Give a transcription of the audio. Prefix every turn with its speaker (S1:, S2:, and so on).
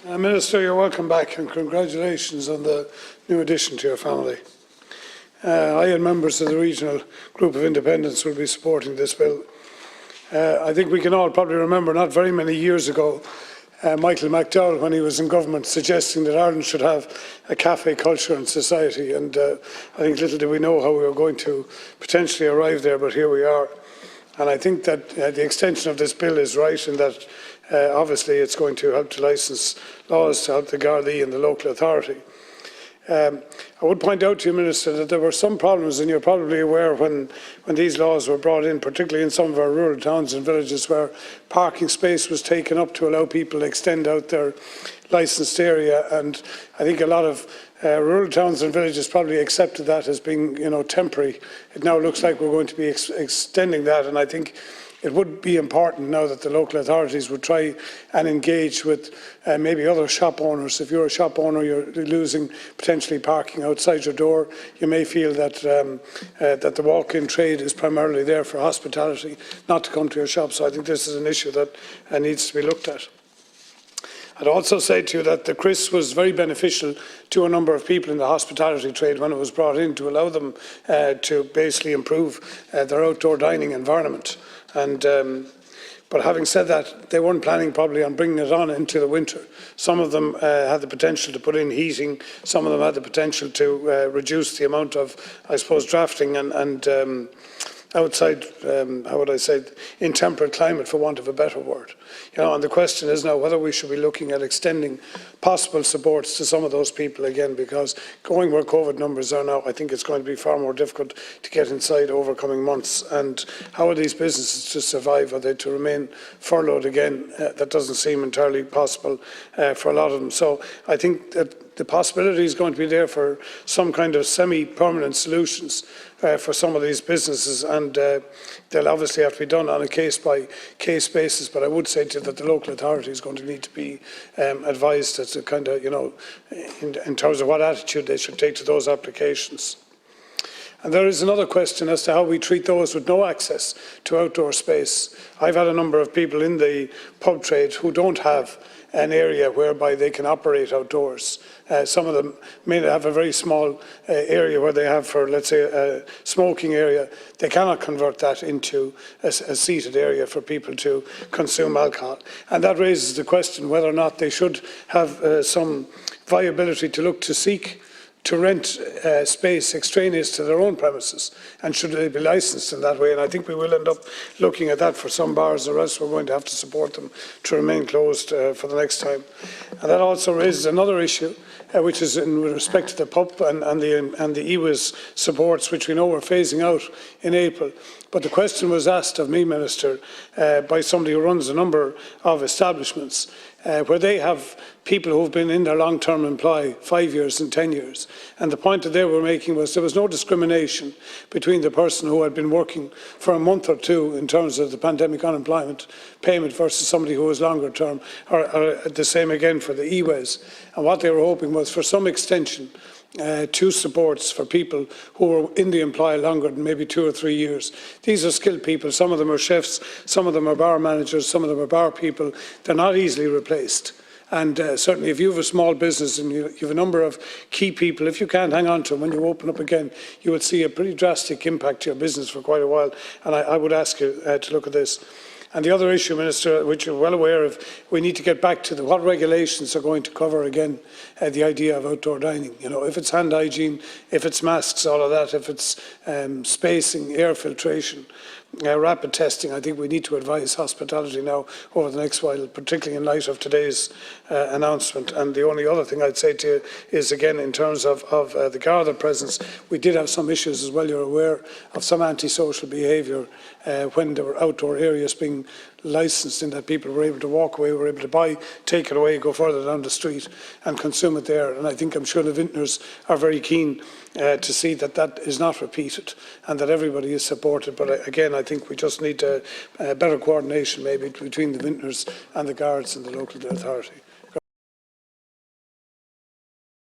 S1: Minister, you're welcome back and congratulations on the new addition to your family. I and members of the regional group of independents will be supporting this bill. I think we can all probably remember not very many years ago Michael McDowell, when he was in government, suggesting that Ireland should have a cafe culture in society, and I think little did we know how we were going to potentially arrive there, but here we are. And I think that the extension of this bill is right in that obviously it's going to help to licence laws to help the Gardaí and the local authority. I would point out to you, Minister, that there were some problems, and you're probably aware when these laws were brought in, particularly in some of our rural towns and villages where parking space was taken up to allow people to extend out their licensed area. And I think a lot of rural towns and villages probably accepted that as being, temporary. It now looks like we're going to be extending that, and I think it would be important now that the local authorities would try and engage with maybe other shop owners. If you're a shop owner, you're losing potentially parking outside your door. You may feel that that the walk-in trade is primarily there for hospitality, not to come to your shop. So I think this is an issue that needs to be looked at. I'd also say to you that the CRIS was very beneficial to a number of people in the hospitality trade when it was brought in to allow them to basically improve their outdoor dining environment. But having said that, they weren't planning probably on bringing it on into the winter. Some of them had the potential to put in heating. Some of them had the potential to reduce the amount of, I suppose, drafting and outside, how would I say, in temperate climate, for want of a better word. And the question is now whether we should be looking at extending possible supports to some of those people again, because going where COVID numbers are now, I think it's going to be far more difficult to get inside over coming months. And how are these businesses to survive? Are they to remain furloughed again? That doesn't seem entirely possible for a lot of them. So I think that the possibility is going to be there for some kind of semi-permanent solutions for some of these businesses, and they'll obviously have to be done on a case-by-case basis. But I would say to you that the local authority is going to need to be advised as to kind of, in terms of what attitude they should take to those applications. And there is another question as to how we treat those with no access to outdoor space. I've had a number of people in the pub trade who don't have an area whereby they can operate outdoors. Some of them may have a very small area where they have, for let's say, a smoking area. They cannot convert that into a seated area for people to consume alcohol. And that raises the question whether or not they should have some viability to look to seek to rent space extraneous to their own premises, and should they be licensed in that way. And I think we will end up looking at that for some bars, or else we're going to have to support them to remain closed for the next time. And that also raises another issue, which is in respect to the PUP and the EWIS supports, which we know we're phasing out in April. But the question was asked of me, Minister, by somebody who runs a number of establishments, where they have people who have been in their long-term employ 5 years and 10 years. And the point that they were making was there was no discrimination between the person who had been working for a month or two in terms of the pandemic unemployment payment versus somebody who was longer term, or the same again for the EWES. And what they were hoping was for some extension to supports for people who were in the employ longer than maybe 2 or 3 years. These are skilled people. Some of them are chefs, some of them are bar managers, some of them are bar people. They're not easily replaced. And certainly if you have a small business and you have a number of key people, if you can't hang on to them when you open up again, you will see a pretty drastic impact to your business for quite a while. And I would ask you to look at this. And the other issue, Minister, which you're well aware of, we need to get back to what regulations are going to cover again the idea of outdoor dining. If it's hand hygiene, if it's masks, all of that, if it's spacing, air filtration, rapid testing. I think we need to advise hospitality now over the next while, particularly in light of today's announcement. And the only other thing I'd say to you is, again, in terms of the Garda presence, we did have some issues as well. You're aware of some antisocial behaviour when there were outdoor areas being licensed, in that people were able to walk away, were able to buy, take it away, go further down the street and consume it there. And I think I'm sure the vintners are very keen to see that that is not repeated and that everybody is supported. But again, I think we just need better coordination maybe between the vintners and the guards and the local authority.